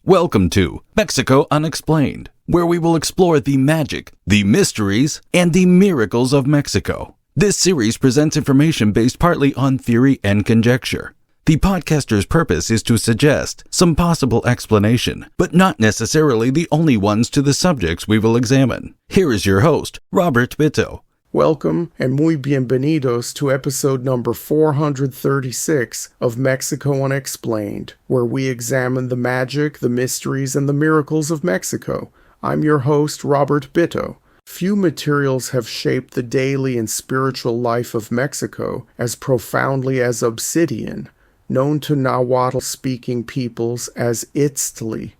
Welcome to Mexico Unexplained, where we will explore the magic, the mysteries, and the miracles of Mexico. This series presents information based partly on theory and conjecture. The podcaster's purpose is to suggest some possible explanation, but not necessarily the only ones to the subjects we will examine. Here is your host, Robert Bitto. Welcome and muy bienvenidos to episode number 436 of Mexico Unexplained, where we examine the magic, the mysteries, and the miracles of Mexico. I'm your host, Robert Bitto. Few materials have shaped the daily and spiritual life of Mexico as profoundly as obsidian, known to Nahuatl-speaking peoples as Itztli.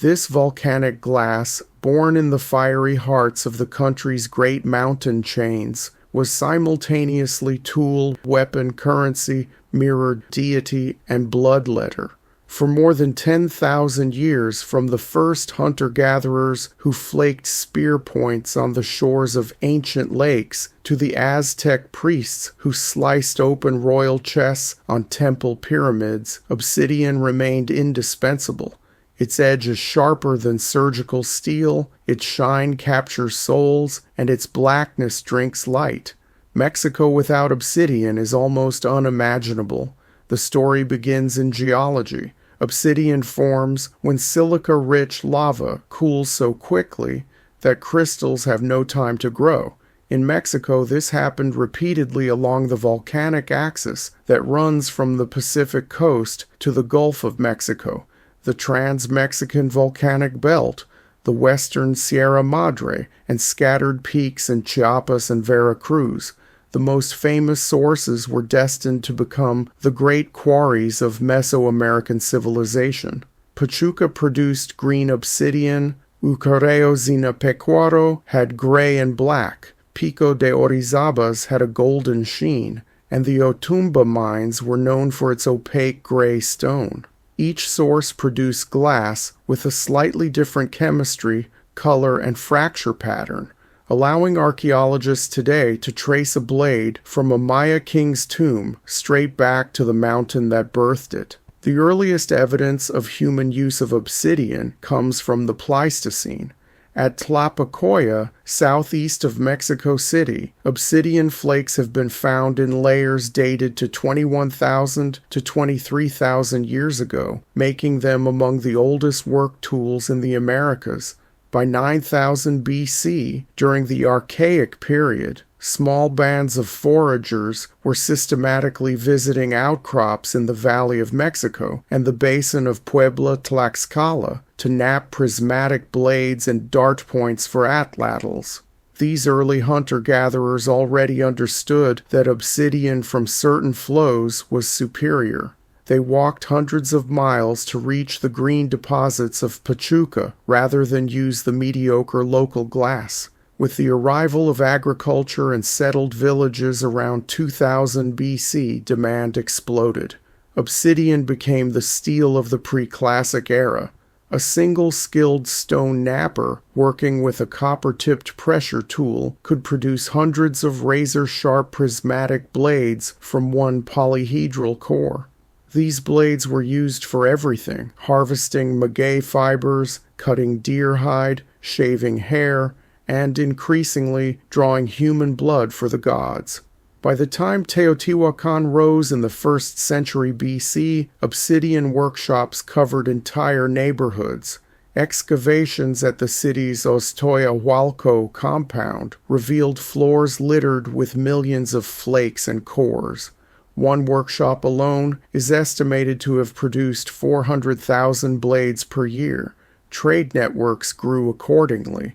This volcanic glass, born in the fiery hearts of the country's great mountain chains, was simultaneously tool, weapon, currency, mirror, deity, and bloodletter. For more than 10,000 years, from the first hunter-gatherers who flaked spear points on the shores of ancient lakes to the Aztec priests who sliced open royal chests on temple pyramids, obsidian remained indispensable. Its edge is sharper than surgical steel, its shine captures souls, and its blackness drinks light. Mexico without obsidian is almost unimaginable. The story begins in geology. Obsidian forms when silica-rich lava cools so quickly that crystals have no time to grow. In Mexico, this happened repeatedly along the volcanic axis that runs from the Pacific coast to the Gulf of Mexico, the Trans-Mexican Volcanic Belt, the western Sierra Madre, and scattered peaks in Chiapas and Veracruz. The most famous sources were destined to become the great quarries of Mesoamerican civilization. Pachuca produced green obsidian, Ucareo Zinapecuaro had gray and black, Pico de Orizabas had a golden sheen, and the Otumba mines were known for its opaque gray stone. Each source produced glass with a slightly different chemistry, color, and fracture pattern, allowing archaeologists today to trace a blade from a Maya king's tomb straight back to the mountain that birthed it. The earliest evidence of human use of obsidian comes from the Pleistocene. At Tlapacoya, southeast of Mexico City, obsidian flakes have been found in layers dated to 21,000 to 23,000 years ago, making them among the oldest work tools in the Americas. By 9000 BC, during the Archaic period, small bands of foragers were systematically visiting outcrops in the Valley of Mexico and the basin of Puebla, Tlaxcala to nab prismatic blades and dart points for atlatls. These early hunter-gatherers already understood that obsidian from certain flows was superior. They walked hundreds of miles to reach the green deposits of Pachuca rather than use the mediocre local glass. With the arrival of agriculture and settled villages around 2000 BC, demand exploded. Obsidian became the steel of the pre-classic era. A single skilled stone napper, working with a copper-tipped pressure tool, could produce hundreds of razor-sharp prismatic blades from one polyhedral core. These blades were used for everything, harvesting maguey fibers, cutting deer hide, shaving hair, and increasingly drawing human blood for the gods. By the time Teotihuacan rose in the 1st century BC, obsidian workshops covered entire neighborhoods. Excavations at the city's Ostoyahualco compound revealed floors littered with millions of flakes and cores. One workshop alone is estimated to have produced 400,000 blades per year. Trade networks grew accordingly.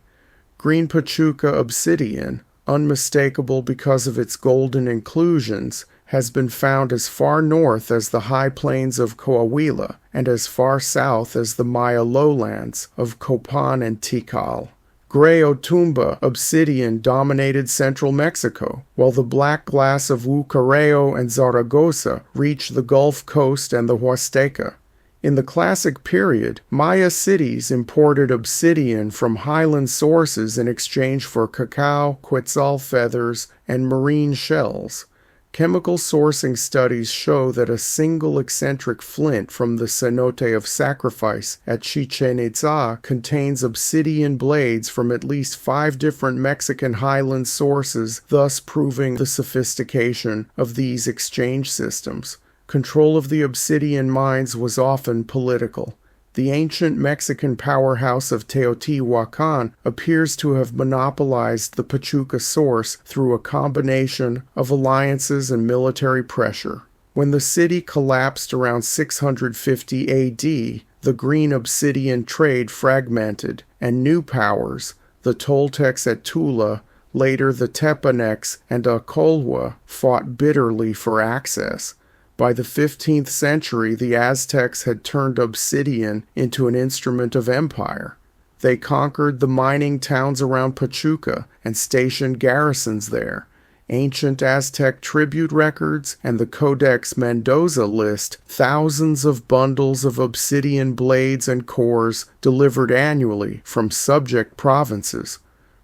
Green Pachuca obsidian, unmistakable because of its golden inclusions, has been found as far north as the high plains of Coahuila and as far south as the Maya lowlands of Copan and Tikal. Gray Otumba obsidian dominated central Mexico, while the black glass of Ucareo and Zaragoza reached the Gulf Coast and the Huasteca. In the Classic period, Maya cities imported obsidian from highland sources in exchange for cacao, quetzal feathers, and marine shells. Chemical sourcing studies show that a single eccentric flint from the cenote of sacrifice at Chichen Itza contains obsidian blades from at least 5 different Mexican highland sources, thus proving the sophistication of these exchange systems. Control of the obsidian mines was often political. The ancient Mexican powerhouse of Teotihuacan appears to have monopolized the Pachuca source through a combination of alliances and military pressure. When the city collapsed around 650 AD, the green obsidian trade fragmented, and new powers, the Toltecs at Tula, later the Tepanecs and Acolhua, fought bitterly for access. By the 15th century, the Aztecs had turned obsidian into an instrument of empire. They conquered the mining towns around Pachuca and stationed garrisons there. Ancient Aztec tribute records and the Codex Mendoza list thousands of bundles of obsidian blades and cores delivered annually from subject provinces.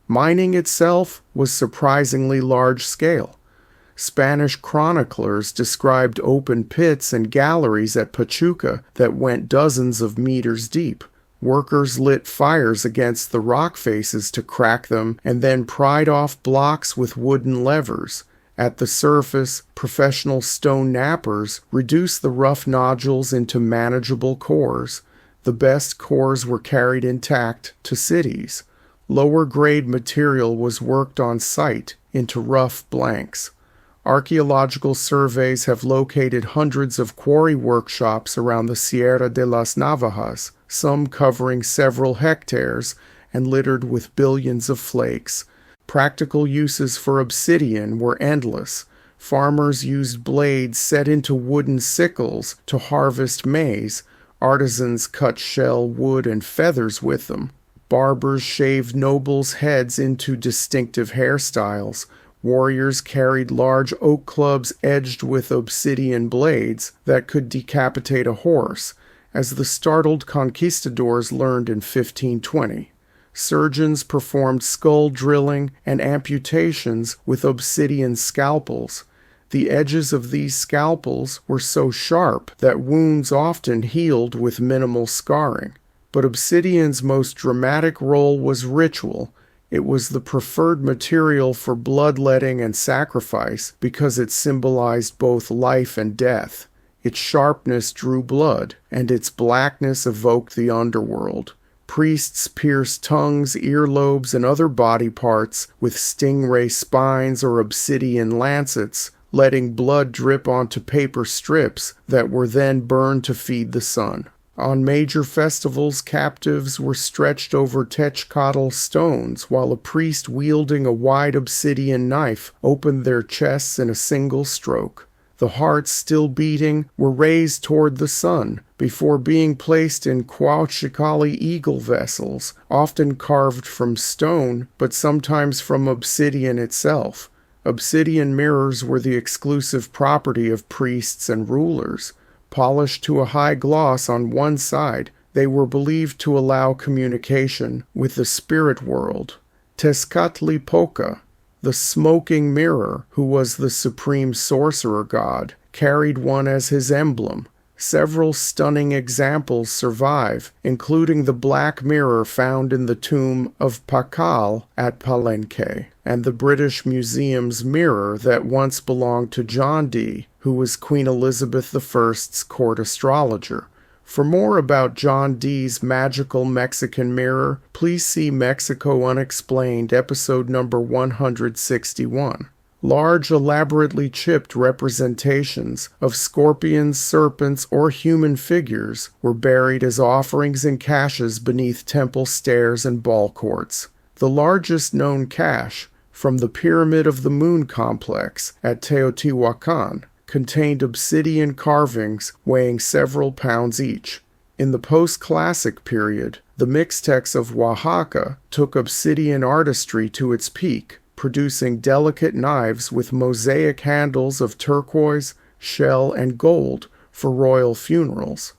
Mining itself was surprisingly large-scale. Spanish chroniclers described open pits and galleries at Pachuca that went dozens of meters deep. Workers lit fires against the rock faces to crack them and then pried off blocks with wooden levers. At the surface, professional stone knappers reduced the rough nodules into manageable cores. The best cores were carried intact to cities. Lower-grade material was worked on site into rough blanks. Archaeological surveys have located hundreds of quarry workshops around the Sierra de las Navajas, some covering several hectares and littered with billions of flakes. Practical uses for obsidian were endless. Farmers used blades set into wooden sickles to harvest maize. Artisans cut shell, wood, and feathers with them. Barbers shaved nobles' heads into distinctive hairstyles. Warriors carried large oak clubs edged with obsidian blades that could decapitate a horse, as the startled conquistadors learned in 1520. Surgeons performed skull drilling and amputations with obsidian scalpels. The edges of these scalpels were so sharp that wounds often healed with minimal scarring. But obsidian's most dramatic role was ritual. It was the preferred material for bloodletting and sacrifice because it symbolized both life and death. Its sharpness drew blood, and its blackness evoked the underworld. Priests pierced tongues, earlobes, and other body parts with stingray spines or obsidian lancets, letting blood drip onto paper strips that were then burned to feed the sun. On major festivals, captives were stretched over Techcatl stones, while a priest wielding a wide obsidian knife opened their chests in a single stroke. The hearts, still beating, were raised toward the sun, before being placed in Quauhchicalli eagle vessels, often carved from stone, but sometimes from obsidian itself. Obsidian mirrors were the exclusive property of priests and rulers. Polished to a high gloss on one side, they were believed to allow communication with the spirit world. Tezcatlipoca, the smoking mirror, who was the supreme sorcerer god, carried one as his emblem. Several stunning examples survive, including the black mirror found in the tomb of Pakal at Palenque, and the British Museum's mirror that once belonged to John Dee, who was Queen Elizabeth I's court astrologer. For more about John Dee's magical Mexican mirror, please see Mexico Unexplained, episode number 161. Large, elaborately chipped representations of scorpions, serpents, or human figures were buried as offerings in caches beneath temple stairs and ball courts. The largest known cache, from the Pyramid of the Moon complex at Teotihuacan, contained obsidian carvings weighing several pounds each. In the post-classic period, the Mixtecs of Oaxaca took obsidian artistry to its peak, producing delicate knives with mosaic handles of turquoise, shell, and gold for royal funerals.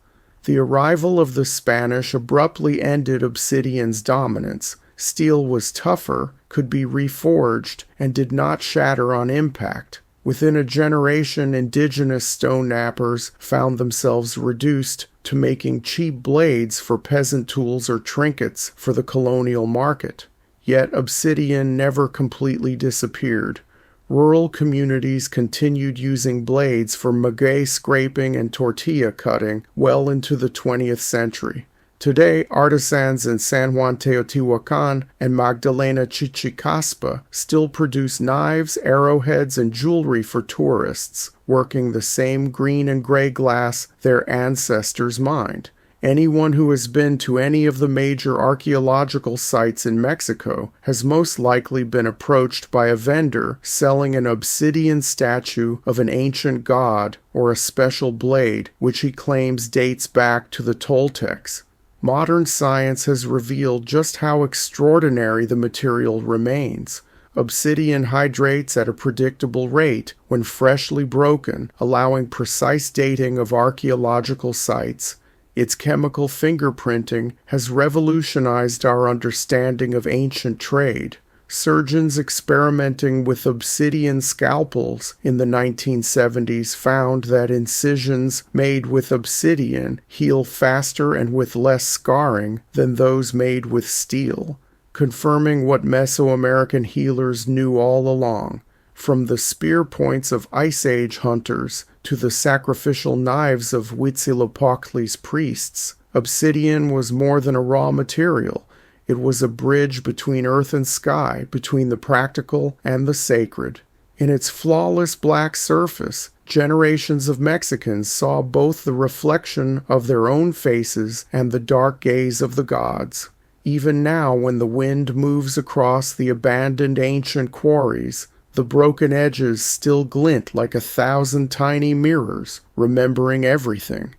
The arrival of the Spanish abruptly ended obsidian's dominance. Steel was tougher, could be reforged, and did not shatter on impact. Within a generation, indigenous stone knappers found themselves reduced to making cheap blades for peasant tools or trinkets for the colonial market. Yet obsidian never completely disappeared. Rural communities continued using blades for maguey scraping and tortilla cutting well into the 20th century. Today, artisans in San Juan Teotihuacan and Magdalena Chichicaspa still produce knives, arrowheads, and jewelry for tourists, working the same green and gray glass their ancestors mined. Anyone who has been to any of the major archaeological sites in Mexico has most likely been approached by a vendor selling an obsidian statue of an ancient god or a special blade which he claims dates back to the Toltecs. Modern science has revealed just how extraordinary the material remains. Obsidian hydrates at a predictable rate when freshly broken, allowing precise dating of archaeological sites. Its chemical fingerprinting has revolutionized our understanding of ancient trade. Surgeons experimenting with obsidian scalpels in the 1970s found that incisions made with obsidian heal faster and with less scarring than those made with steel, confirming what Mesoamerican healers knew all along. From the spear points of Ice Age hunters to the sacrificial knives of Huitzilopochtli's priests, obsidian was more than a raw material. It was a bridge between earth and sky, between the practical and the sacred. In its flawless black surface, generations of Mexicans saw both the reflection of their own faces and the dark gaze of the gods. Even now, when the wind moves across the abandoned ancient quarries, the broken edges still glint like 1,000 tiny mirrors, remembering everything.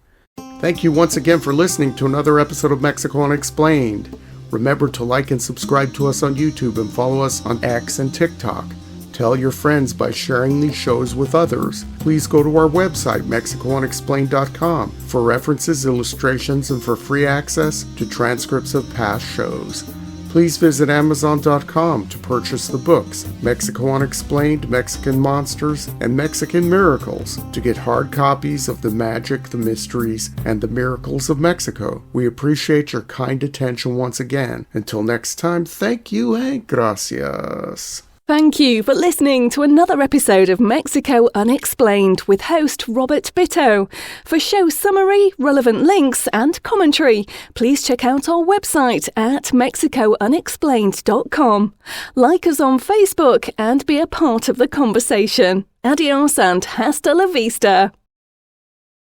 Thank you once again for listening to another episode of Mexico Unexplained. Remember to like and subscribe to us on YouTube and follow us on X and TikTok. Tell your friends by sharing these shows with others. Please go to our website, MexicoUnexplained.com, for references, illustrations, and for free access to transcripts of past shows. Please visit Amazon.com to purchase the books Mexico Unexplained, Mexican Monsters, and Mexican Miracles to get hard copies of the magic, the mysteries, and the miracles of Mexico. We appreciate your kind attention once again. Until next time, thank you and gracias. Thank you for listening to another episode of Mexico Unexplained with host Robert Bitto. For show summary, relevant links and commentary, please check out our website at mexicounexplained.com. Like us on Facebook and be a part of the conversation. Adios and hasta la vista.